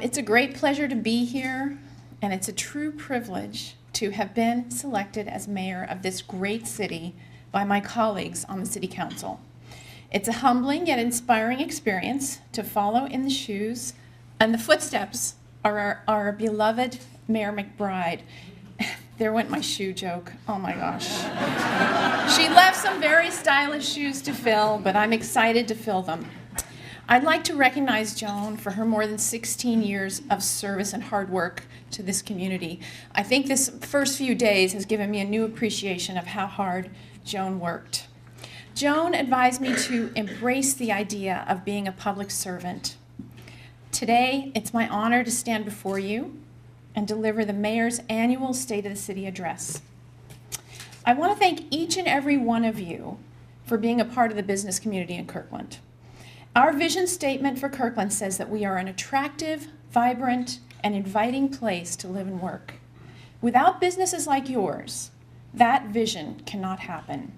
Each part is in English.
It's a great pleasure to be here, and it's a true privilege to have been selected as mayor of this great city by my colleagues on the City Council. It's a humbling yet inspiring experience to follow in the shoes and the footsteps of our beloved Mayor McBride. There went my shoe joke. Oh my gosh. She left some very stylish shoes to fill, but I'm excited to fill them. I'd like to recognize Joan for her more than 16 years of service and hard work to this community. I think this first few days has given me a new appreciation of how hard Joan worked. Joan advised me to embrace the idea of being a public servant. Today, it's my honor to stand before you and deliver the mayor's annual State of the City address. I want to thank each and every one of you for being a part of the business community in Kirkland. Our vision statement for Kirkland says that we are an attractive, vibrant, and inviting place to live and work. Without businesses like yours, that vision cannot happen.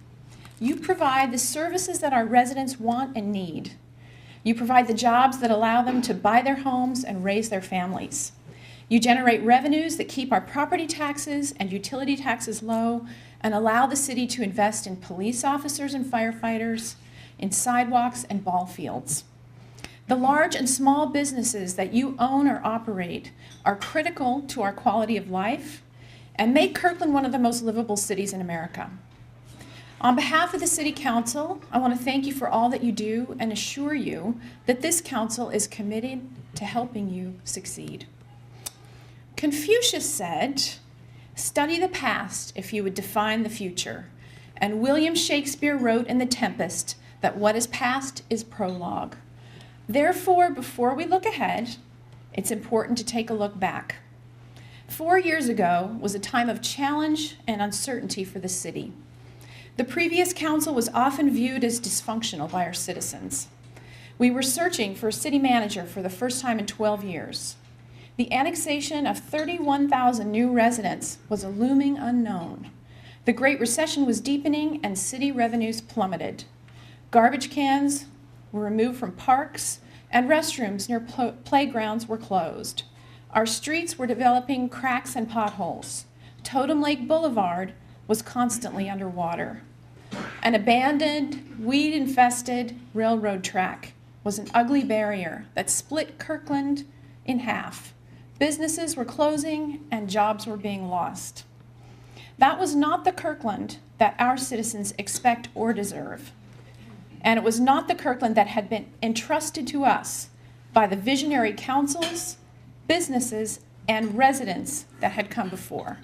You provide the services that our residents want and need. You provide the jobs that allow them to buy their homes and raise their families. You generate revenues that keep our property taxes and utility taxes low and allow the city to invest in police officers and firefighters, in sidewalks and ball fields. The large and small businesses that you own or operate are critical to our quality of life and make Kirkland one of the most livable cities in America. On behalf of the City Council, I want to thank you for all that you do and assure you that this council is committed to helping you succeed. Confucius said, "Study the past if you would define the future." And William Shakespeare wrote in The Tempest that what is past is prologue. Therefore, before we look ahead, it's important to take a look back. 4 years ago was a time of challenge and uncertainty for the city. The previous council was often viewed as dysfunctional by our citizens. We were searching for a city manager for the first time in 12 years. The annexation of 31,000 new residents was a looming unknown. The Great Recession was deepening and city revenues plummeted. Garbage cans were removed from parks and restrooms near playgrounds were closed. Our streets were developing cracks and potholes. Totem Lake Boulevard was constantly underwater. An abandoned, weed-infested railroad track was an ugly barrier that split Kirkland in half. Businesses were closing and jobs were being lost. That was not the Kirkland that our citizens expect or deserve. And it was not the Kirkland that had been entrusted to us by the visionary councils, businesses, and residents that had come before.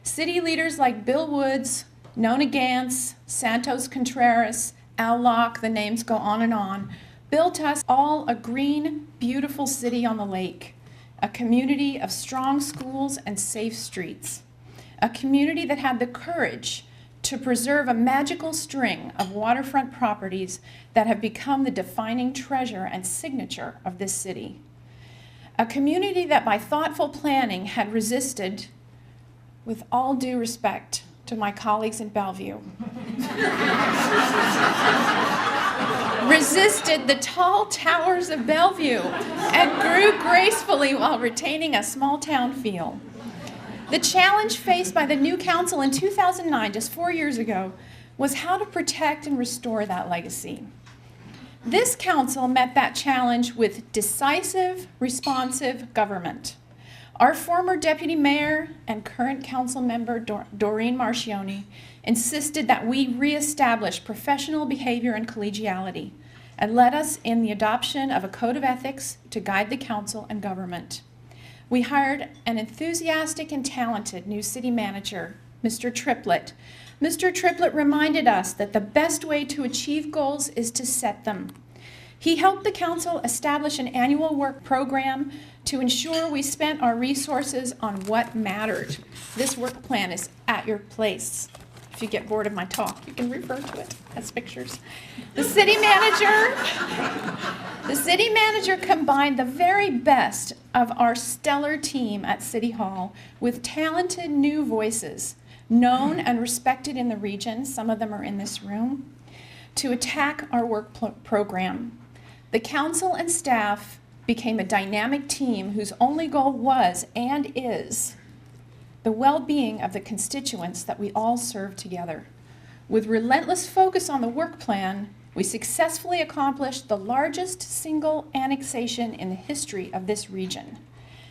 City leaders like Bill Woods, Nona Gantz, Santos Contreras, Al Locke, the names go on, built us all a green, beautiful city on the lake, a community of strong schools and safe streets, a community that had the courage to preserve a magical string of waterfront properties that have become the defining treasure and signature of this city. A community that by thoughtful planning had resisted, with all due respect to my colleagues in Bellevue, resisted the tall towers of Bellevue and grew gracefully while retaining a small town feel. The challenge faced by the new council in 2009, just 4 years ago, was how to protect and restore that legacy. This council met that challenge with decisive, responsive government. Our former deputy mayor and current council member, Doreen Marchioni, insisted that we reestablish professional behavior and collegiality and led us in the adoption of a code of ethics to guide the council and government. We hired an enthusiastic and talented new city manager, Mr. Triplett. Mr. Triplett reminded us that the best way to achieve goals is to set them. He helped the council establish an annual work program to ensure we spent our resources on what mattered. This work plan is at your place. If you get bored of my talk, you can refer to it as pictures. The city manager combined the very best of our stellar team at City Hall with talented new voices, known and respected in the region, some of them are in this room, to attack our work program. The council and staff became a dynamic team whose only goal was and is the well-being of the constituents that we all serve together. With relentless focus on the work plan, we successfully accomplished the largest single annexation in the history of this region.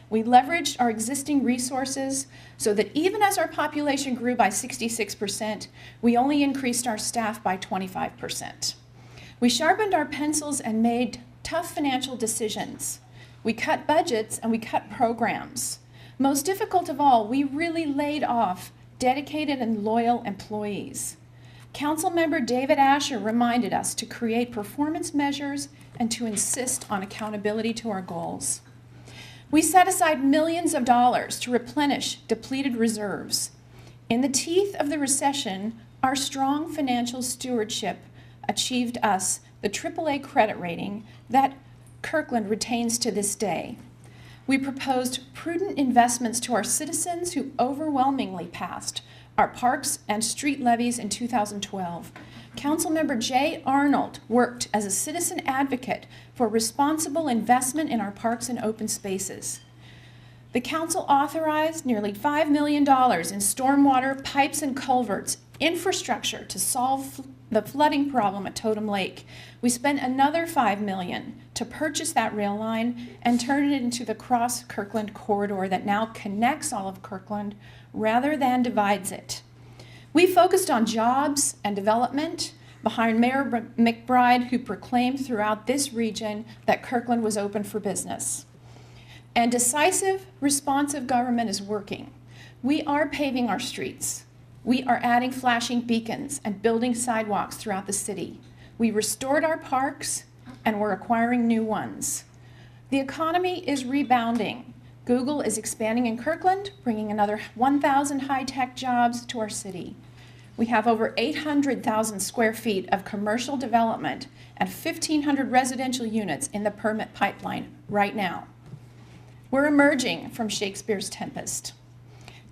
We leveraged our existing resources so that even as our population grew by 66%, we only increased our staff by 25%. We sharpened our pencils and made tough financial decisions. We cut budgets and we cut programs. Most difficult of all, we really laid off dedicated and loyal employees. Councilmember David Asher reminded us to create performance measures and to insist on accountability to our goals. We set aside millions of dollars to replenish depleted reserves. In the teeth of the recession, our strong financial stewardship achieved us the AAA credit rating that Kirkland retains to this day. We proposed prudent investments to our citizens who overwhelmingly passed our parks and street levies in 2012. Councilmember Jay Arnold worked as a citizen advocate for responsible investment in our parks and open spaces. The council authorized nearly $5 million in stormwater pipes and culverts, infrastructure to solve the flooding problem at Totem Lake. We spent another $5 million to purchase that rail line and turn it into the Cross Kirkland corridor that now connects all of Kirkland rather than divides it. We focused on jobs and development behind Mayor McBride, who proclaimed throughout this region that Kirkland was open for business. And decisive, responsive government is working. We are paving our streets. We are adding flashing beacons and building sidewalks throughout the city. We restored our parks and we're acquiring new ones. The economy is rebounding. Google is expanding in Kirkland, bringing another 1,000 high-tech jobs to our city. We have over 800,000 square feet of commercial development and 1,500 residential units in the permit pipeline right now. We're emerging from Shakespeare's Tempest.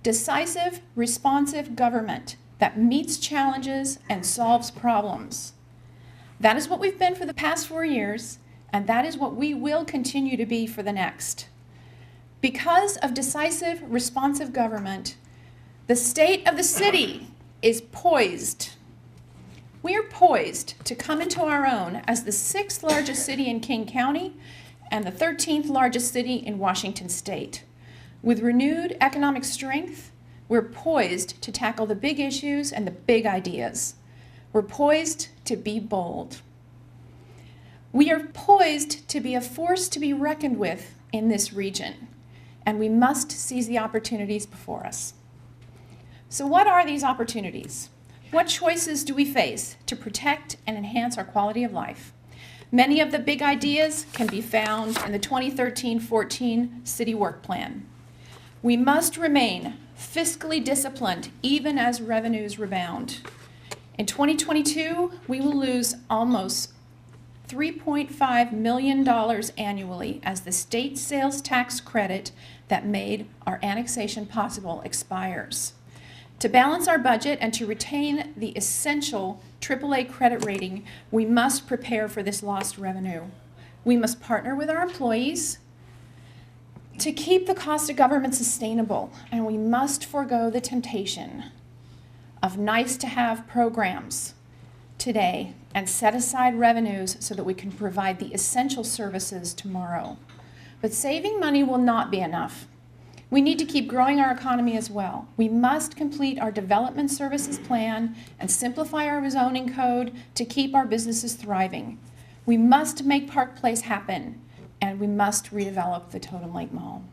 Decisive, responsive government that meets challenges and solves problems. That is what we've been for the past 4 years, and that is what we will continue to be for the next. Because of decisive, responsive government, the state of the city is poised. We are poised to come into our own as the 6th largest city in King County and the 13th largest city in Washington State. With renewed economic strength, we're poised to tackle the big issues and the big ideas. We're poised to be bold. We are poised to be a force to be reckoned with in this region, and we must seize the opportunities before us. So what are these opportunities? What choices do we face to protect and enhance our quality of life? Many of the big ideas can be found in the 2013-14 City Work Plan. We must remain fiscally disciplined even as revenues rebound. In 2022, we will lose almost $3.5 million annually as the state sales tax credit that made our annexation possible expires. To balance our budget and to retain the essential AAA credit rating, we must prepare for this lost revenue. We must partner with our employees to keep the cost of government sustainable, and we must forego the temptation of nice-to-have programs today and set aside revenues so that we can provide the essential services tomorrow. But saving money will not be enough. We need to keep growing our economy as well. We must complete our development services plan and simplify our zoning code to keep our businesses thriving. We must make Park Place happen, and we must redevelop the Totem Lake Mall.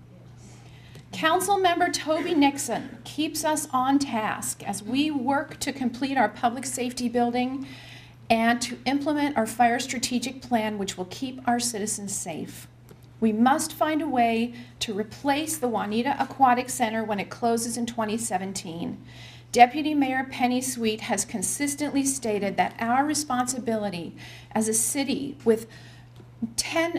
Councilmember Toby Nixon keeps us on task as we work to complete our public safety building and to implement our fire strategic plan, which will keep our citizens safe. We must find a way to replace the Juanita Aquatic Center when it closes in 2017. Deputy Mayor Penny Sweet has consistently stated that our responsibility as a city with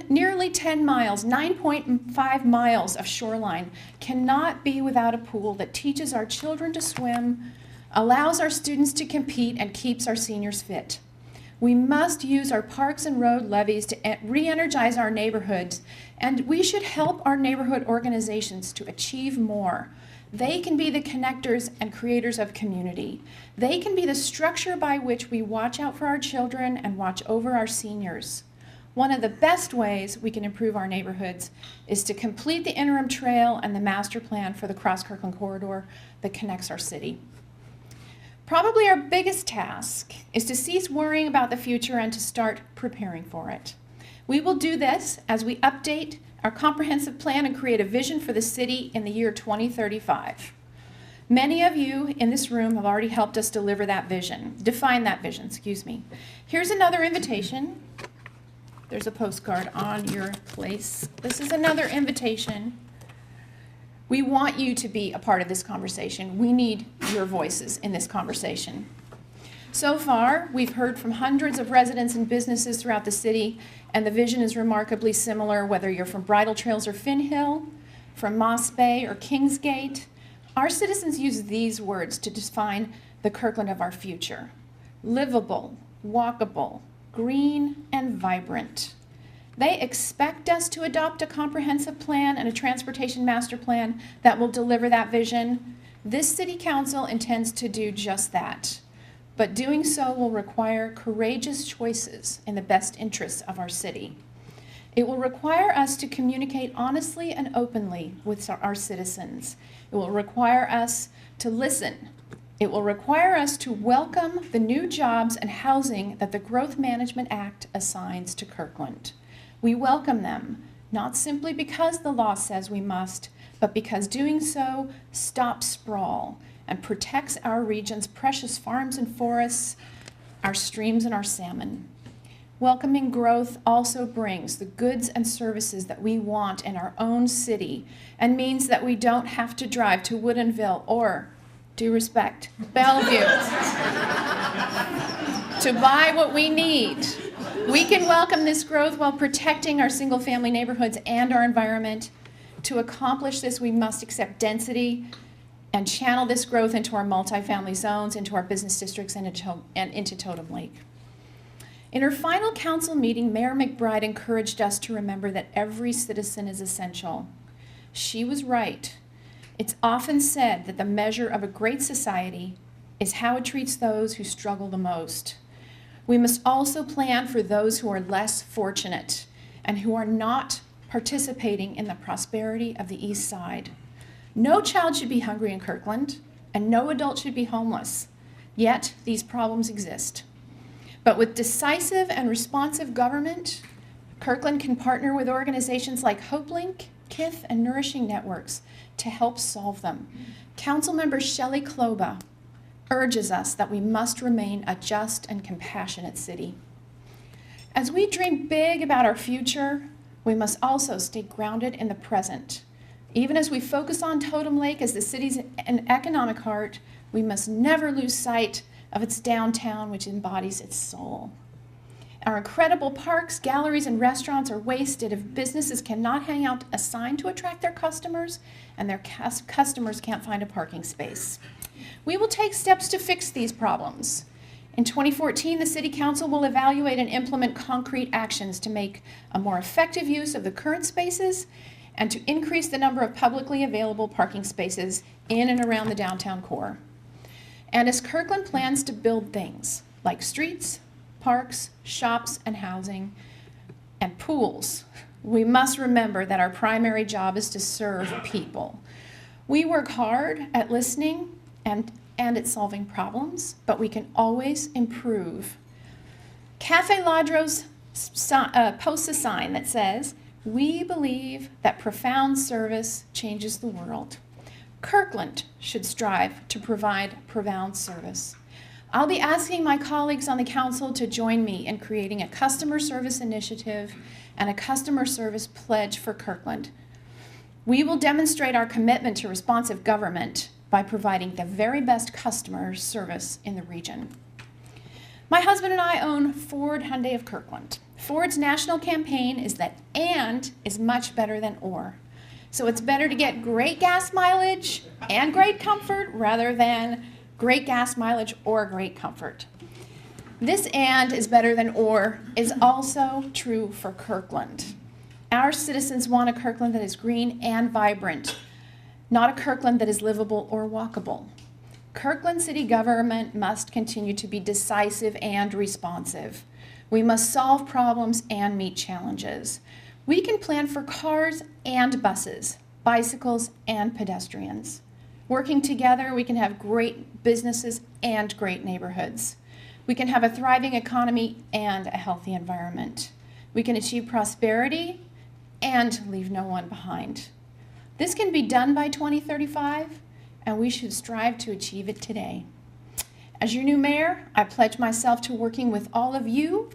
nearly 10 miles, 9.5 miles of shoreline cannot be without a pool that teaches our children to swim, allows our students to compete, and keeps our seniors fit. We must use our parks and road levies to re-energize our neighborhoods And we should help our neighborhood organizations to achieve more. They can be the connectors and creators of community. They can be the structure by which we watch out for our children and watch over our seniors. One of the best ways we can improve our neighborhoods is to complete the interim trail and the master plan for the Cross-Kirkland corridor that connects our city. Probably our biggest task is to cease worrying about the future and to start preparing for it. We will do this as we update our comprehensive plan and create a vision for the city in the year 2035. Many of you in this room have already helped us define that vision, excuse me. Here's another invitation. There's a postcard on your place. This is another invitation. We want you to be a part of this conversation. We need your voices in this conversation. So far, we've heard from hundreds of residents and businesses throughout the city, and the vision is remarkably similar, whether you're from Bridal Trails or Finn Hill, from Moss Bay or Kingsgate. Our citizens use these words to define the Kirkland of our future: livable, walkable, green, and vibrant. They expect us to adopt a comprehensive plan and a transportation master plan that will deliver that vision. This city council intends to do just that, but doing so will require courageous choices in the best interests of our city. It will require us to communicate honestly and openly with our citizens. It will require us to listen. It will require us to welcome the new jobs and housing that the Growth Management Act assigns to Kirkland. We welcome them, not simply because the law says we must, but because doing so stops sprawl and protects our region's precious farms and forests, our streams and our salmon. Welcoming growth also brings the goods and services that we want in our own city and means that we don't have to drive to Woodinville or, due respect, Bellevue to buy what we need. We can welcome this growth while protecting our single-family neighborhoods and our environment. To accomplish this, we must accept density and channel this growth into our multifamily zones, into our business districts, and into Totem Lake. In her final council meeting, Mayor McBride encouraged us to remember that every citizen is essential. She was right. It's often said that the measure of a great society is how it treats those who struggle the most. We must also plan for those who are less fortunate and who are not participating in the prosperity of the East Side. No child should be hungry in Kirkland, and no adult should be homeless. Yet, these problems exist. But with decisive and responsive government, Kirkland can partner with organizations like HopeLink, KIF, and Nourishing Networks to help solve them. Councilmember Shelley Kloba urges us that we must remain a just and compassionate city. As we dream big about our future, we must also stay grounded in the present. Even as we focus on Totem Lake as the city's economic heart, we must never lose sight of its downtown, which embodies its soul. Our incredible parks, galleries, and restaurants are wasted if businesses cannot hang out a sign to attract their customers and their customers can't find a parking space. We will take steps to fix these problems. In 2014, the City Council will evaluate and implement concrete actions to make a more effective use of the current spaces and to increase the number of publicly available parking spaces in and around the downtown core. And as Kirkland plans to build things like streets, parks, shops, and housing, and pools, we must remember that our primary job is to serve people. We work hard at listening and at solving problems, but we can always improve. Cafe Ladro's posts a sign that says, "We believe that profound service changes the world." Kirkland should strive to provide profound service. I'll be asking my colleagues on the council to join me in creating a customer service initiative and a customer service pledge for Kirkland. We will demonstrate our commitment to responsive government by providing the very best customer service in the region. My husband and I own Ford Hyundai of Kirkland. Ford's national campaign is that "and" is much better than "or." So it's better to get great gas mileage and great comfort rather than great gas mileage or great comfort. This "and" is better than "or" is also true for Kirkland. Our citizens want a Kirkland that is green and vibrant, not a Kirkland that is livable or walkable. Kirkland City government must continue to be decisive and responsive. We must solve problems and meet challenges. We can plan for cars and buses, bicycles and pedestrians. Working together, we can have great businesses and great neighborhoods. We can have a thriving economy and a healthy environment. We can achieve prosperity and leave no one behind. This can be done by 2035, and we should strive to achieve it today. As your new mayor, I pledge myself to working with all of you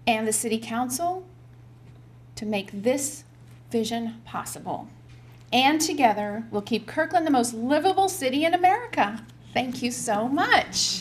and the City Council to make this vision possible. And together, we'll keep Kirkland the most livable city in America. Thank you so much.